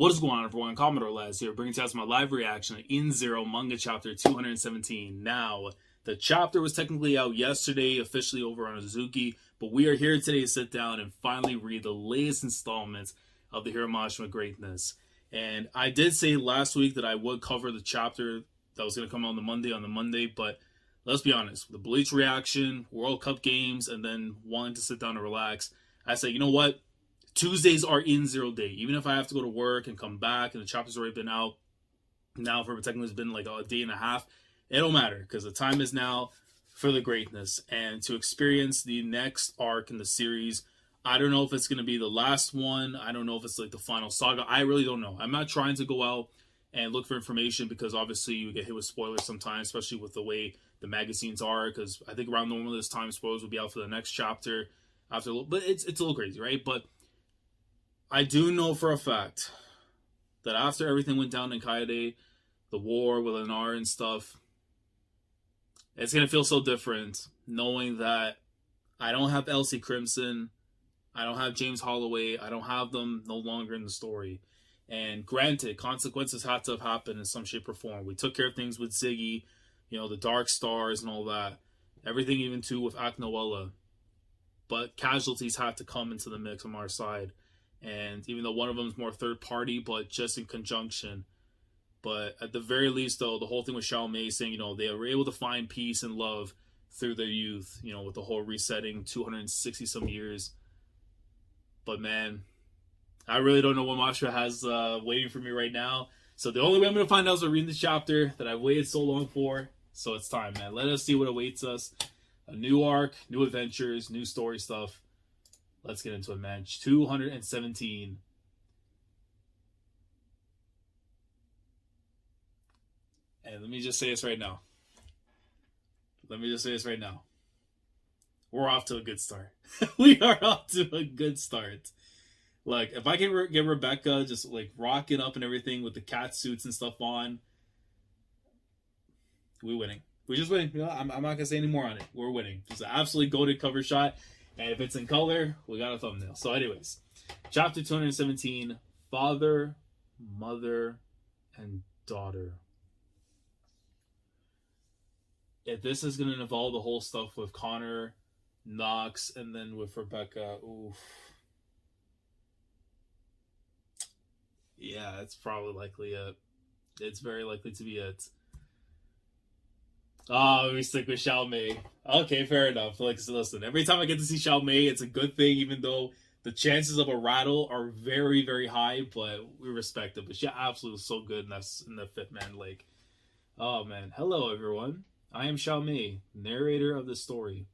What is going on, everyone? Commodore Laz here, bringing to us my live reaction to In Zero manga chapter 217. Now, the chapter was technically out yesterday, officially over on Azuki, but we are here today to sit down and finally read the latest installments of the Hero Mashima Greatness. And I did say last week that I would cover the chapter that was going to come out on the Monday, but let's be honest, the Bleach reaction, World Cup games, and then wanting to sit down and relax, I said, you know what? Tuesdays are In Zero day. Even if I have to go to work and come back and the chapter's already been out, now for technically it's been like a day and a half, it don't matter because the time is now for the greatness and to experience the next arc in the series. I don't know if it's going to be the last one. I don't know if it's like the final saga. I really don't know. I'm not trying to go out and look for information because obviously you get hit with spoilers sometimes, especially with the way the magazines are, because I think around normal this time spoilers will be out for the next chapter after, but it's a little crazy, right? But I do know for a fact that after everything went down in Kaede, the war with Anar and stuff, it's going to feel so different knowing that I don't have Elsie Crimson, I don't have James Holloway, I don't have them no longer in the story. And granted, consequences had to have happened in some shape or form. We took care of things with Ziggy, the Dark Stars and all that. Everything even too with Aknoella. But casualties had to come into the mix on our side. And even though one of them is more third party, but just in conjunction. But at the very least, though, the whole thing with Xiaomei saying, they were able to find peace and love through their youth, with the whole resetting 260 some years. But man, I really don't know what Mashima has waiting for me right now. So the only way I'm going to find out is by reading the chapter that I've waited so long for. So it's time, man. Let us see what awaits us. A new arc, new adventures, new story stuff. Let's get into it, man. 217. And let me just say this right now. We're off to a good start. We are off to a good start. Like, if I can get Rebecca just, like, rocking up and everything with the cat suits and stuff on, we're winning. We're just winning. I'm not going to say any more on it. We're winning. Just an absolutely goated cover shot. And if it's in color, we got a thumbnail. So anyways, chapter 217, Father, Mother, and Daughter. If this is going to involve the whole stuff with Connor, Nox, and then with Rebecca, oof. Yeah, it's probably likely it. It's very likely to be it. Oh, we stick with Xiaomei. Okay, fair enough. Like, so listen, every time I get to see Xiaomei, it's a good thing, even though the chances of a rattle are very, very high, but we respect it. But she absolutely was so good in the fit, man. Like, oh, man. Hello, everyone. I am Xiaomei, narrator of this story.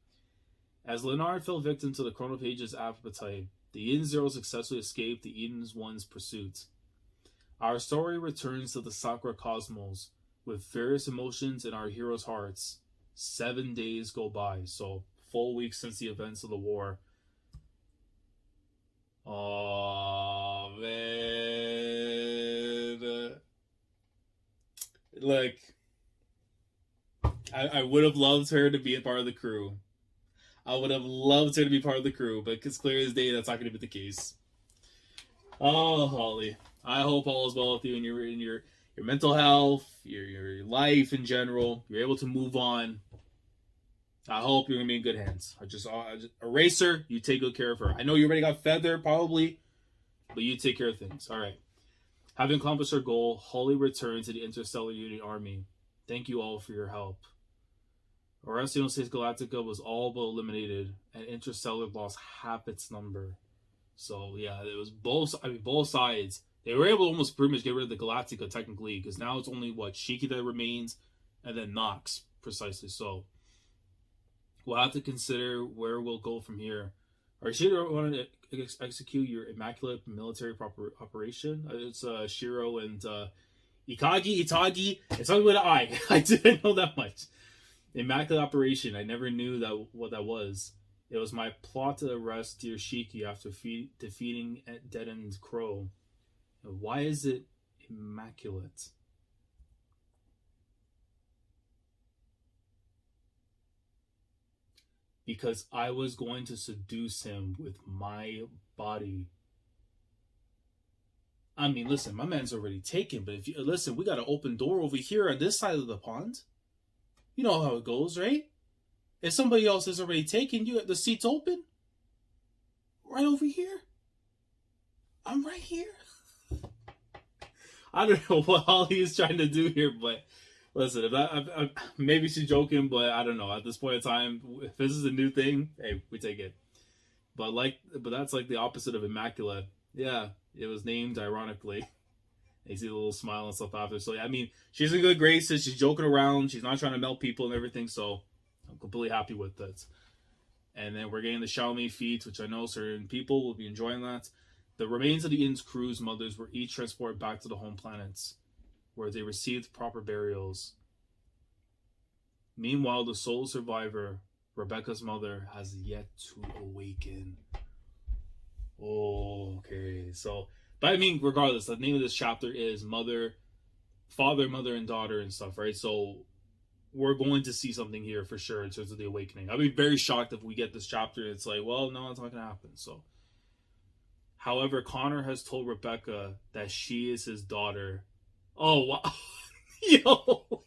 As Leonard fell victim to the Chrono Page's appetite, the Eden Zero successfully escaped the Eden One's pursuit. Our story returns to the Sakura cosmos, with various emotions in our heroes' hearts. 7 days go by, so full week since the events of the war. Oh man, like I would have loved her to be a part of the crew. I would have loved her to be part of the crew, but it's clear as day that's not going to be the case. Oh, Holly, I hope all is well with you and your mental health, your life in general. You're able to move on. I hope you're going to be in good hands. I just Eraser, you take good care of her. I know you already got Feather, probably, but you take care of things. All right. Having accomplished her goal, Holly returned to the Interstellar Unit Army. Thank you all for your help. Orestes Galactica was all but eliminated, and Interstellar lost half its number. So, yeah, it was both sides. They were able to almost pretty much get rid of the Galactica, technically, because now it's only, Shiki that remains, and then Nox, precisely so. We'll have to consider where we'll go from here. Are you going to execute your immaculate military operation? It's Shiro and Itagi? It's something with an I. I didn't know that much. Immaculate operation. I never knew what that was. It was my plot to arrest dear Shiki after defeating Deaden's Crow. Why is it immaculate? Because I was going to seduce him with my body. I mean, listen, my man's already taken, but if you listen, we got an open door over here on this side of the pond. You know how it goes, right? If somebody else is already taken, you got the seats open. Right over here. I'm right here. I don't know what all he's trying to do here, but listen, if maybe she's joking, but I don't know. At this point in time, if this is a new thing, hey, we take it. But that's like the opposite of immaculate. Yeah, it was named ironically. And you see the little smile and stuff after. So yeah, I mean, she's in good graces. She's joking around. She's not trying to melt people and everything. So I'm completely happy with it. And then we're getting the Xiaomi feet, which I know certain people will be enjoying that. The remains of the inn's crew's mothers were each transported back to the home planets, where they received proper burials. Meanwhile, the sole survivor, Rebecca's mother, has yet to awaken. Oh, okay. So, but I mean, regardless, the name of this chapter is Father, Mother, and Daughter and stuff, right? So we're going to see something here for sure in terms of the awakening. I'd be very shocked if we get this chapter and it's like, well, no, it's not going to happen. So, however, Connor has told Rebecca that she is his daughter. Oh, wow. Yo.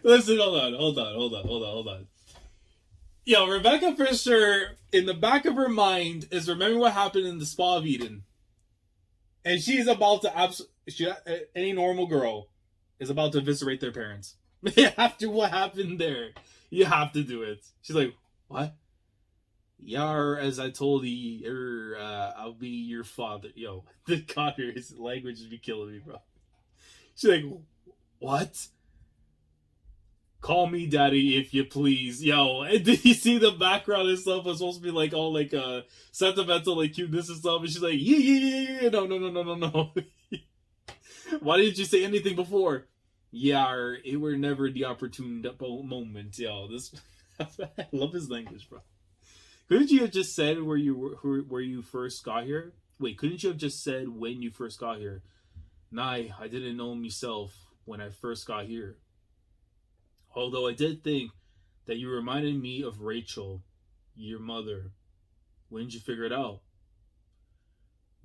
Listen, hold on. Yo, Rebecca for sure, in the back of her mind, is remembering what happened in the Spa of Eden. And she's about to, any normal girl is about to eviscerate their parents. After what happened there, you have to do it. She's like, what? Yar, as I told you, I'll be your father. Yo, the Connor, his language would be killing me, bro. She's like, what? Call me daddy if you please. Yo, and did you see the background and stuff was supposed to be like all like sentimental, like cuteness and stuff, and she's like, yeah. No. Why didn't you say anything before? Yeah, it were never the opportune moment. Yo, this I love his language, bro. Couldn't you have just said where you first got here? Wait, couldn't you have just said when you first got here? Nah, I didn't know myself when I first got here. Although I did think that you reminded me of Rachel, your mother. When did you figure it out?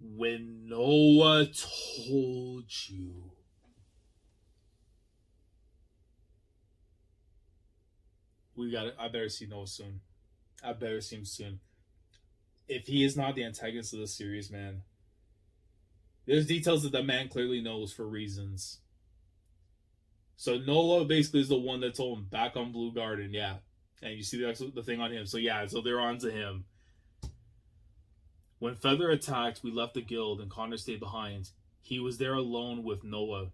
When Noah told you. I better see Noah soon. I better see him soon. If he is not the antagonist of the series, man, there's details that man clearly knows for reasons. So Noah basically is the one that told him back on Blue Garden, yeah. And you see the thing on him. So yeah, so they're on to him. When Feather attacked, we left the guild and Connor stayed behind. He was there alone with Noah.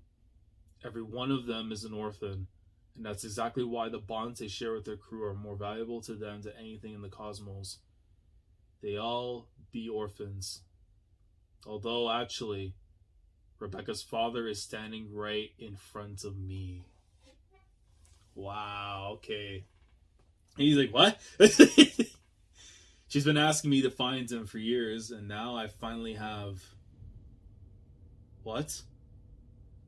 Every one of them is an orphan. And that's exactly why the bonds they share with their crew are more valuable to them than anything in the cosmos. They all be orphans. Although, actually, Rebecca's father is standing right in front of me. Wow, okay. And he's like, what? She's been asking me to find him for years, and now I finally have. What?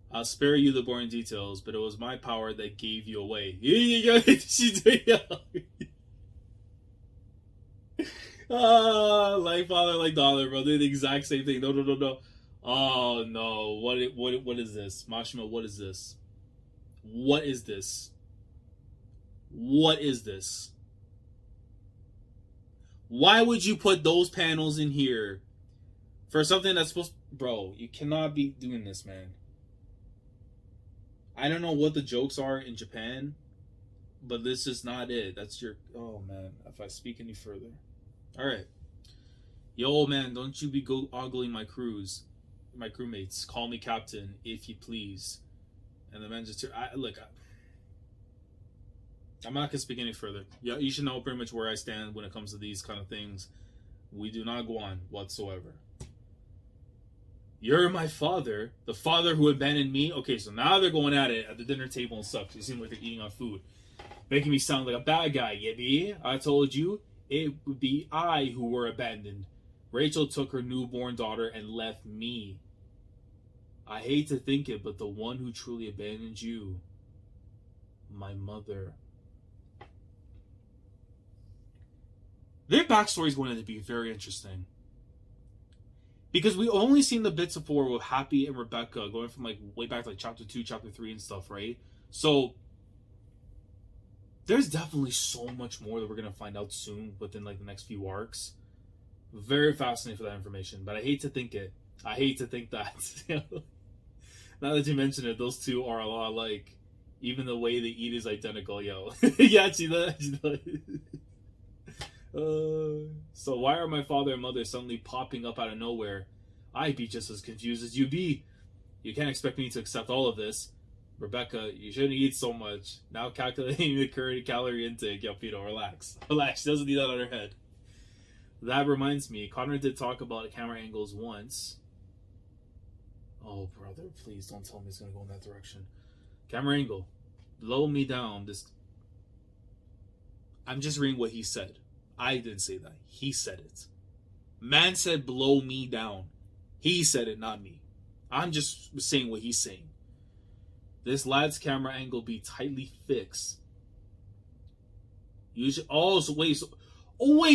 I'll spare you the boring details, but it was my power that gave you away. She's like father, like daughter, bro. They're the exact same thing. No. Oh no! What is this, Mashima? What is this? What is this? What is this? Why would you put those panels in here for something that's supposed? Bro, you cannot be doing this, man. I don't know what the jokes are in Japan, but this is not it. That's your. Oh man! If I speak any further, all right. Yo, man, don't you be ogling my crews. My crewmates, call me captain if you please. And the man just I'm not gonna speak any further. Yeah, you should know pretty much where I stand when it comes to these kind of things. We do not go on whatsoever. You're my father, the father who abandoned me. Okay, so now they're going at it at the dinner table and stuff. They seem like they're eating on food, making me sound like a bad guy. Yibby, I told you it would be I who were abandoned. Rachel took her newborn daughter and left me. I hate to think it, but the one who truly abandoned you, my mother. Their backstory is going to be very interesting. Because we only seen the bits before with Happy and Rebecca going from like way back to like chapter 2, chapter 3 and stuff, right? So there's definitely so much more that we're going to find out soon within like the next few arcs. Very fascinating for that information, but I hate to think that. Now that you mention it, those two are a lot alike. Even the way they eat is identical, yo. Yeah, see that? So why are my father and mother suddenly popping up out of nowhere? I'd be just as confused as you be. You can't expect me to accept all of this. Rebecca, you shouldn't eat so much. Now calculating the current calorie intake. Yo, Pito, relax. Relax, she doesn't need that on her head. That reminds me, Connor did talk about camera angles once. Oh, brother, please don't tell me it's going to go in that direction. Camera angle. Blow me down. I'm just reading what he said. I didn't say that. He said it. Man said blow me down. He said it, not me. I'm just saying what he's saying. This lad's camera angle be tightly fixed. You should. Oh, so wait.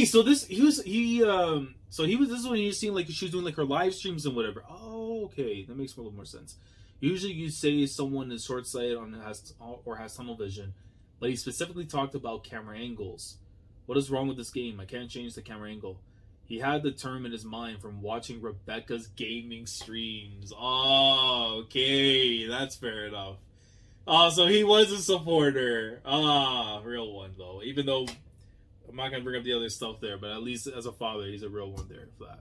So this this is when you're seeing like she was doing like her live streams and whatever. Oh, okay, that makes a little more sense. Usually you say someone is short-sighted or has tunnel vision, but he specifically talked about camera angles. What is wrong with this game? I can't change the camera angle. He had the term in his mind from watching Rebecca's gaming streams. Oh, okay, that's fair enough. Oh, so he was a supporter. Real one though. Even though I'm not gonna bring up the other stuff there, but at least as a father, he's a real one there for that.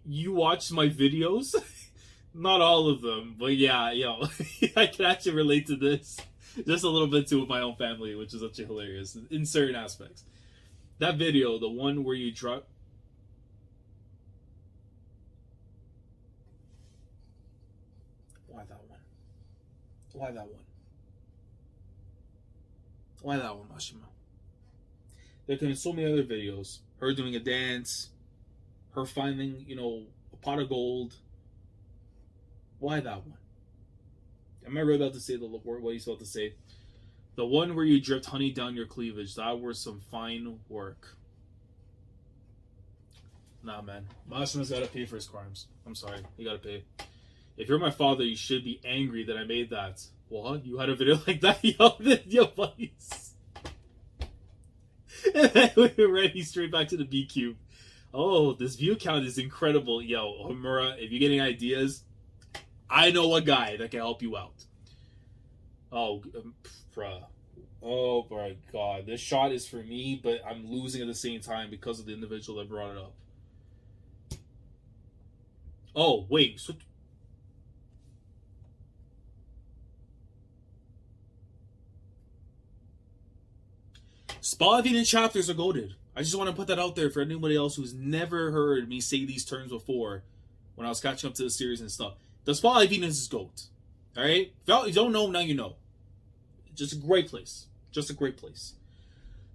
You watched my videos? Not all of them, but yeah, yo, I can actually relate to this just a little bit too with my own family, which is actually hilarious in certain aspects. That video, the one where you drop. Why that one? Why that one? Why that one, Mashima? There could be so many other videos. Her doing a dance, her finding, a pot of gold. Why that one? Am I really about to say the word? What are you supposed to say? The one where you dripped honey down your cleavage. That was some fine work. Nah, man. Mashima's gotta pay for his crimes. I'm sorry. You gotta pay. If you're my father, you should be angry that I made that. What? You had a video like that? Yo, buddies. And then we were ready straight back to the B cube. Oh, this view count is incredible. Yo, Homura, if you're getting ideas, I know a guy that can help you out. Oh, bruh. Oh my god. This shot is for me, but I'm losing at the same time because of the individual that brought it up. Oh, wait. So... Spot Venus chapters are goated. I just want to put that out there for anybody else who's never heard me say these terms before when I was catching up to the series and stuff. The Spotlight Venus is GOAT. Alright? If you don't know, now you know. Just a great place. Just a great place.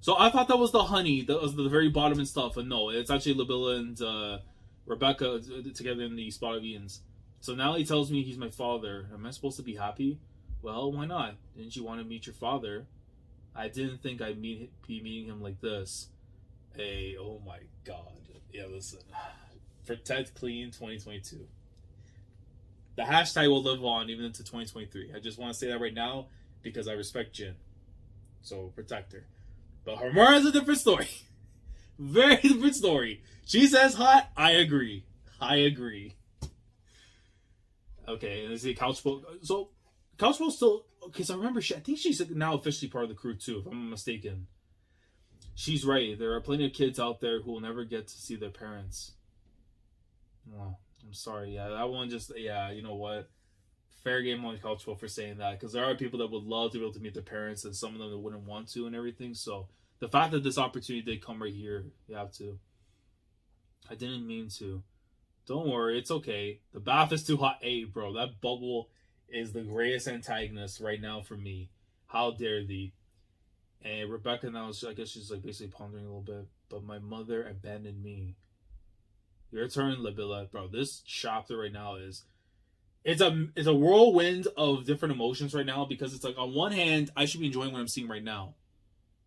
So I thought that was the honey, that was the very bottom and stuff, and no, it's actually Labilla and Rebecca together in the Spotlight Venus. So now he tells me he's my father. Am I supposed to be happy? Well, why not? Didn't you want to meet your father? I didn't think I'd be meeting him like this. Hey, oh my god. Yeah, listen. Protect Clean 2022. The hashtag will live on even into 2023. I just want to say that right now because I respect Jin. So, protect her. But Homura is a different story. Very different story. She says hot, I agree. I agree. Okay, and let's see, Couchbo. So, Couchbo's still... Because I remember, I think she's now officially part of the crew too, if I'm not mistaken. She's right. There are plenty of kids out there who will never get to see their parents. Oh, I'm sorry. Yeah, that one just... Yeah, you know what? Fair game on Couchbo for saying that. Because there are people that would love to be able to meet their parents, and some of them that wouldn't want to and everything. So, the fact that this opportunity did come right here, you have to. I didn't mean to. Don't worry, it's okay. The bath is too hot. Hey, bro, that bubble is the greatest antagonist right now for me. How dare thee? And Rebecca now, I guess she's like basically pondering a little bit. But my mother abandoned me. Your turn, Labilla. Bro, this chapter right now is... It's a whirlwind of different emotions right now because it's like, on one hand, I should be enjoying what I'm seeing right now.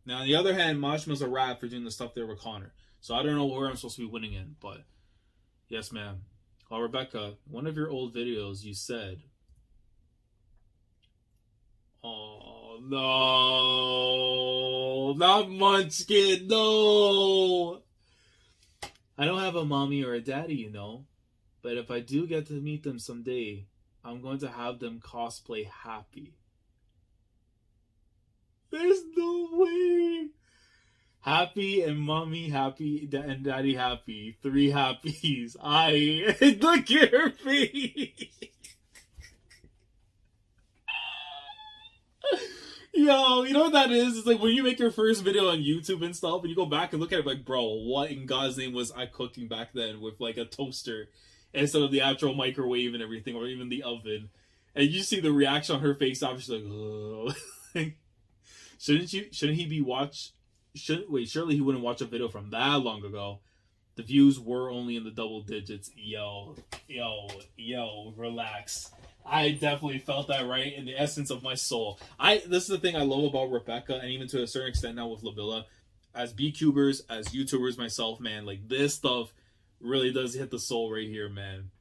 Now, on the other hand, Mashima's a rat for doing the stuff there with Connor. So I don't know where I'm supposed to be winning in, but yes, ma'am. Well, Rebecca, one of your old videos, you said, "Oh no, not Munchkin, no! I don't have a mommy or a daddy, you know. But if I do get to meet them someday, I'm going to have them cosplay Happy." There's no way. Happy and mommy happy and daddy happy. 3 happies. Look at her face. Yo, you know what that is? It's like when you make your first video on YouTube and stuff, and you go back and look at it like, bro, what in God's name was I cooking back then with like a toaster instead of the actual microwave and everything, or even the oven? And you see the reaction on her face, obviously like, oh. Shouldn't he be surely he wouldn't watch a video from that long ago. The views were only in the double digits. Yo, relax. I definitely felt that right in the essence of my soul. This is the thing I love about Rebecca, and even to a certain extent now with Lavilla. As BCubers, as YouTubers myself, man, like this stuff really does hit the soul right here, man.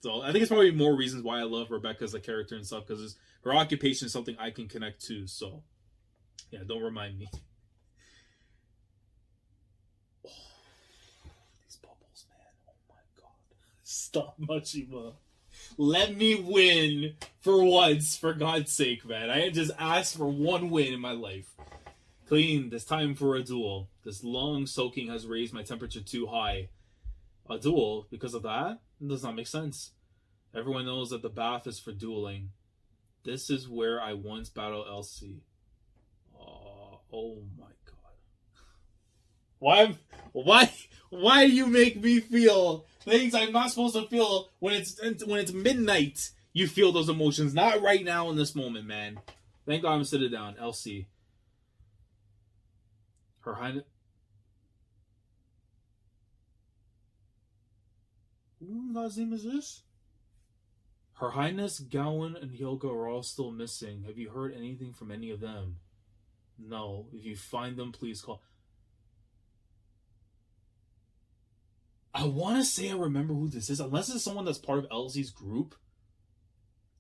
So I think it's probably more reasons why I love Rebecca as a character and stuff, because her occupation is something I can connect to, so yeah, don't remind me. Oh, these bubbles, man. Oh my god. Stop, Machima. Let me win for once, for God's sake, man. I just asked for one win in my life. Clean, it's time for a duel. This long soaking has raised my temperature too high. A duel? Because of that? It does not make sense. Everyone knows that the bath is for dueling. This is where I once battled Elsie. Oh my god. Why do you make me feel things I'm not supposed to feel when it's midnight? You feel those emotions, not right now in this moment, man. Thank God I'm sitting down. Elsie. Her Highness. Who God's name is this? Her Highness, Gowan, and Yoga are all still missing. Have you heard anything from any of them? No. If you find them, please call. I want to say I remember who this is, unless it's someone that's part of Elsie's group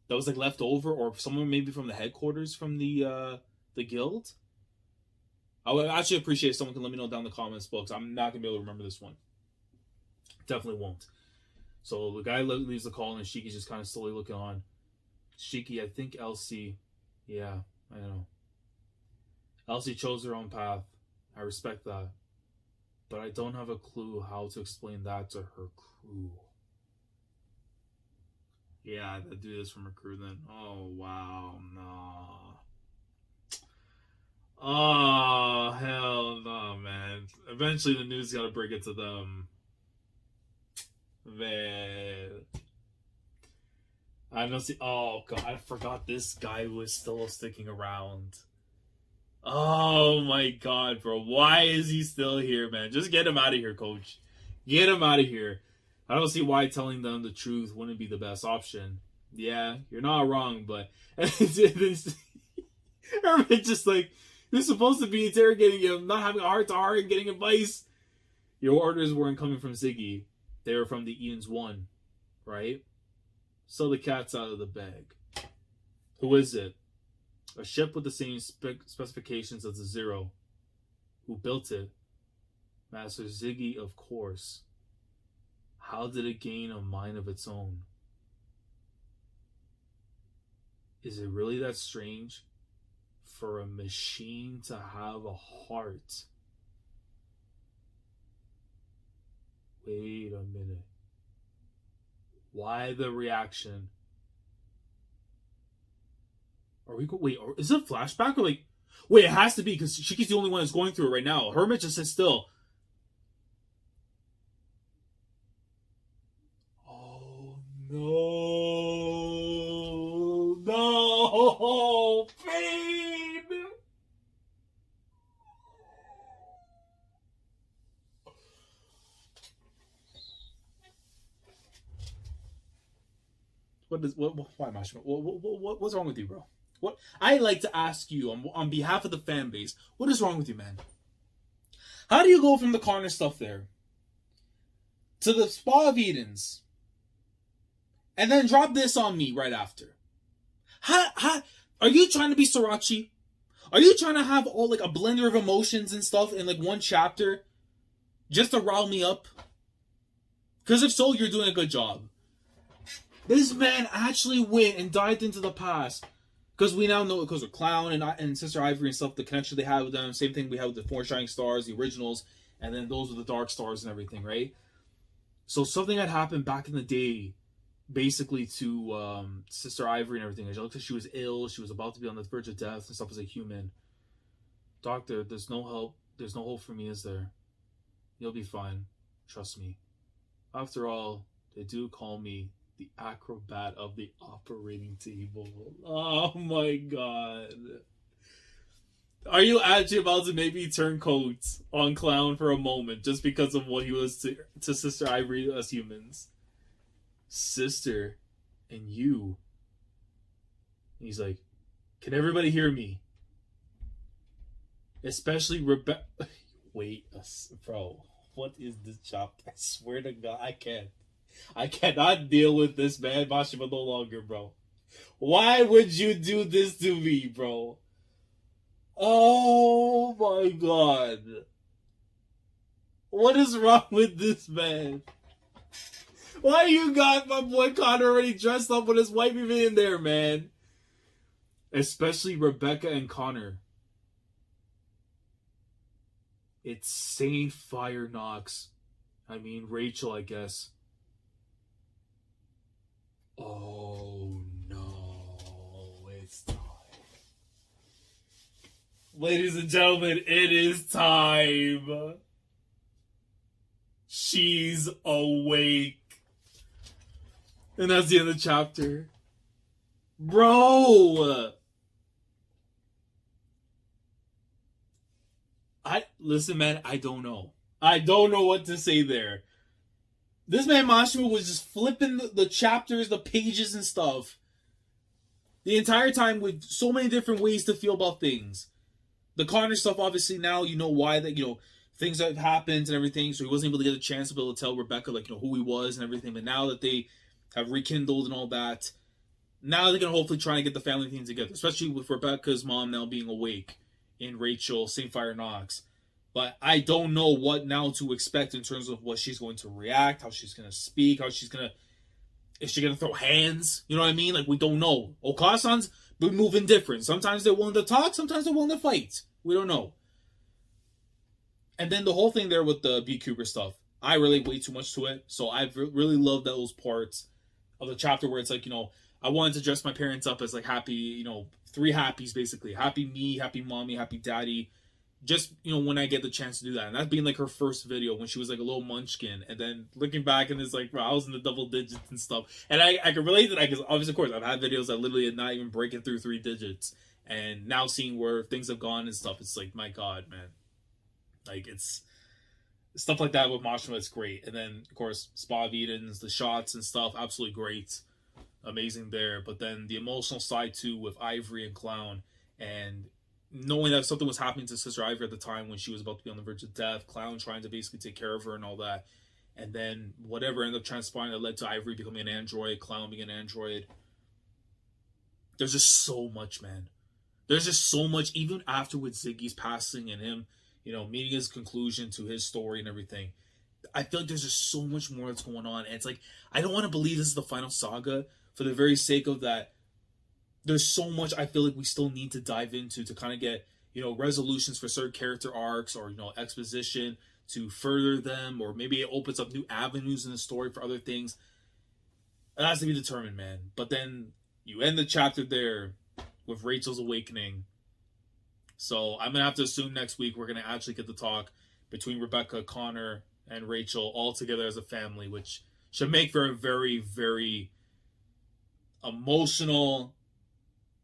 that was like left over, or someone maybe from the headquarters from the guild. I would actually appreciate if someone can let me know down in the comments below, because I'm not gonna be able to remember this one. Definitely won't. So the guy leaves the call, and Shiki's just kind of slowly looking on. Shiki, I think Elsie. Yeah, I know. Elsie chose her own path. I respect that. But I don't have a clue how to explain that to her crew. Yeah, I'd do this from her crew then. Oh, wow, no. Oh, hell no, man. Eventually the news gotta bring it to them. Man. I don't see. Oh, God, I forgot this guy was still sticking around. Oh my god, bro. Why is he still here, man? Just get him out of here, coach. Get him out of here. I don't see why telling them the truth wouldn't be the best option. Yeah, you're not wrong, but Herman's just like, you're supposed to be interrogating him, not having a heart-to-heart and getting advice. Your orders weren't coming from Ziggy. They were from the Ian's One, right? So the cat's out of the bag. Who is it? A ship with the same specifications as the Zero. Who built it? Master Ziggy, of course. How did it gain a mind of its own? Is it really that strange for a machine to have a heart? Wait a minute. Why the reaction? Are we wait, or is it a flashback? Or like, wait, it has to be, because Shiki's the only one that's going through it right now. Hermit just sits still. Oh no. No, pain. Why Mashima? What's wrong with you, bro? What I like to ask you on behalf of the fan base, what is wrong with you, man? How do you go from the Connor stuff there to the Spa of Edens and then drop this on me right after? How are you trying to be Sriracha? Are you trying to have all like a blender of emotions and stuff in like one chapter just to rile me up? Because if so, you're doing a good job. This man actually went and dived into the past. Because we now know, because of Clown and Sister Ivry and stuff, the connection they had with them. Same thing we had with the Four Shining Stars, the originals, and then those with the Dark Stars and everything, right? So something had happened back in the day, basically to Sister Ivry and everything. It looked like she was ill. She was about to be on the verge of death and stuff as a human. Doctor, there's no help. There's no hope for me, is there? You'll be fine. Trust me. After all, they do call me the acrobat of the operating table. Oh my god. Are you actually about to maybe turn coats on Clown for a moment just because of what he was to Sister Ivry as humans? Sister, and you. And he's like, can everybody hear me? Especially Rebecca. Wait, bro. What is this chapter? I swear to God, I cannot deal with this, man. Mashima no longer, bro. Why would you do this to me, bro? Oh my god. What is wrong with this man? Why you got my boy Connor already dressed up with his wife even in there, man? Especially Rebecca and Connor. It's Saintfire Nox. I mean, Rachel, I guess. Oh no, it's time. Ladies and gentlemen, it is time. She's awake. And that's the end of the chapter. Bro! Listen, man, I don't know. I don't know what to say there. This man Mashima was just flipping the chapters, the pages and stuff. The entire time with so many different ways to feel about things. The Connor stuff, obviously, now you know why that, things that have happened and everything. So he wasn't able to get a chance to be able to tell Rebecca, who he was and everything. But now that they have rekindled and all that, now they're going to hopefully try and get the family thing together. Especially with Rebecca's mom now being awake in Rachel, Saintfire Nox. But I don't know what now to expect in terms of what she's going to react, how she's going to speak, is she going to throw hands? You know what I mean? We don't know. Okasan's been moving different. Sometimes they're willing to talk, sometimes they're willing to fight. We don't know. And then the whole thing there with the Beekeeper stuff, I relate way too much to it. So I've really loved those parts of the chapter where it's I wanted to dress my parents up as happy, 3 happies basically. Happy me, happy mommy, happy daddy. Just, when I get the chance to do that. And that being her first video when she was a little munchkin. And then looking back and it's bro, I was in the double digits and stuff. And I can relate to that because obviously, of course, I've had videos that literally are not even breaking through 3 digits. And now seeing where things have gone and stuff, it's my God, man. It's stuff like that with Mashima, it's great. And then, of course, Spa of Edens, the shots and stuff, absolutely great. Amazing there. But then the emotional side too with Ivry and Clown. And knowing that something was happening to Sister Ivy at the time when she was about to be on the verge of death, Clown trying to basically take care of her and all that. And then whatever ended up transpiring that led to Ivry becoming an android, Clown being an android. There's just so much, man. There's just so much, even after with Ziggy's passing and him, meeting his conclusion to his story and everything. I feel there's just so much more that's going on. And it's I don't want to believe this is the final saga for the very sake of that. There's so much I feel we still need to dive into to kind of get, resolutions for certain character arcs or, exposition to further them, or maybe it opens up new avenues in the story for other things. It has to be determined, man. But then you end the chapter there with Rachel's awakening. So I'm going to have to assume next week we're going to actually get the talk between Rebecca, Connor, and Rachel all together as a family, which should make for a very, very emotional,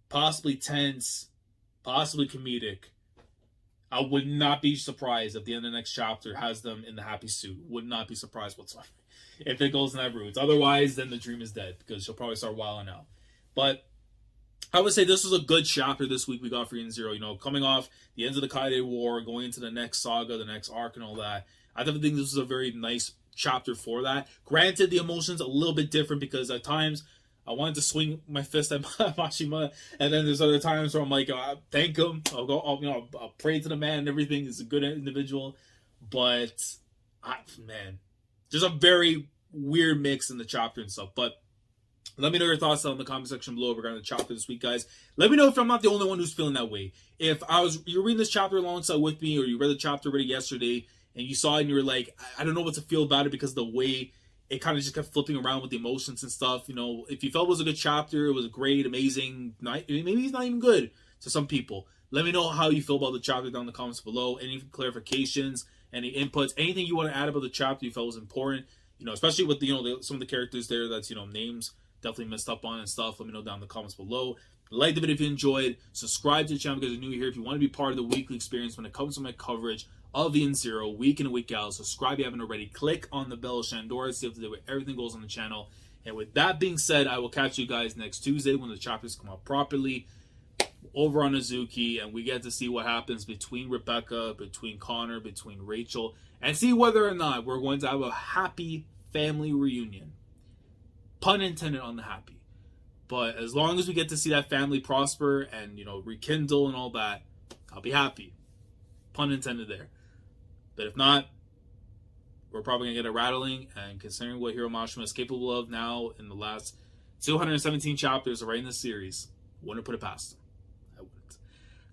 possibly tense, possibly comedic. I would not be surprised if the end of the next chapter has them in the happy suit. Would not be surprised whatsoever if it goes in that route. Otherwise, then the dream is dead because she'll probably start wilding out. But I would say this was a good chapter this week we got for Yin Zero. You know, coming off the end of the Kaide War, going into the next saga, the next arc, and all that. I definitely think this was a very nice chapter for that. Granted, the emotions a little bit different because at times I wanted to swing my fist at Mashima, and then there's other times where I'm like, thank him. I'll pray to the man and everything. He's a good individual, but man, there's a very weird mix in the chapter and stuff. But let me know your thoughts down in the comment section below regarding the chapter this week, guys. Let me know if I'm not the only one who's feeling that way. If you're reading this chapter alongside with me, or you read the chapter already yesterday, and you saw it and you were like, I don't know what to feel about it because of the way it kind of just kept flipping around with the emotions and stuff. You know, if you felt it was a good chapter, it was great, amazing, maybe it's not even good to some people. Let me know how you feel about the chapter down in the comments below. Any clarifications, any inputs, anything you want to add about the chapter you felt was important. You know, especially with some of the characters there that's names definitely messed up on and stuff. Let me know down in the comments below. Like the video if you enjoyed. Subscribe to the channel because you're new here. If you want to be part of the weekly experience when it comes to my coverage of Yin Zero, week in and week out. Subscribe if you haven't already. Click on the bell, Shandora, see up to date where everything goes on the channel. And with that being said, I will catch you guys next Tuesday when the chapters come out properly over on Azuki, and we get to see what happens between Rebecca, between Connor, between Rachel, and see whether or not we're going to have a happy family reunion. Pun intended on the happy. But as long as we get to see that family prosper and, rekindle and all that, I'll be happy. Pun intended there. But if not, we're probably going to get a rattling. And considering what Hiro Mashima is capable of now in the last 217 chapters right in this series, I wouldn't put it past him. I wouldn't.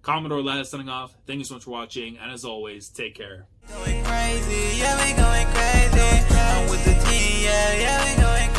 Commodore Laz signing off. Thank you so much for watching. And as always, take care. Going crazy, yeah, we going crazy. I'm with the team, yeah, we going crazy.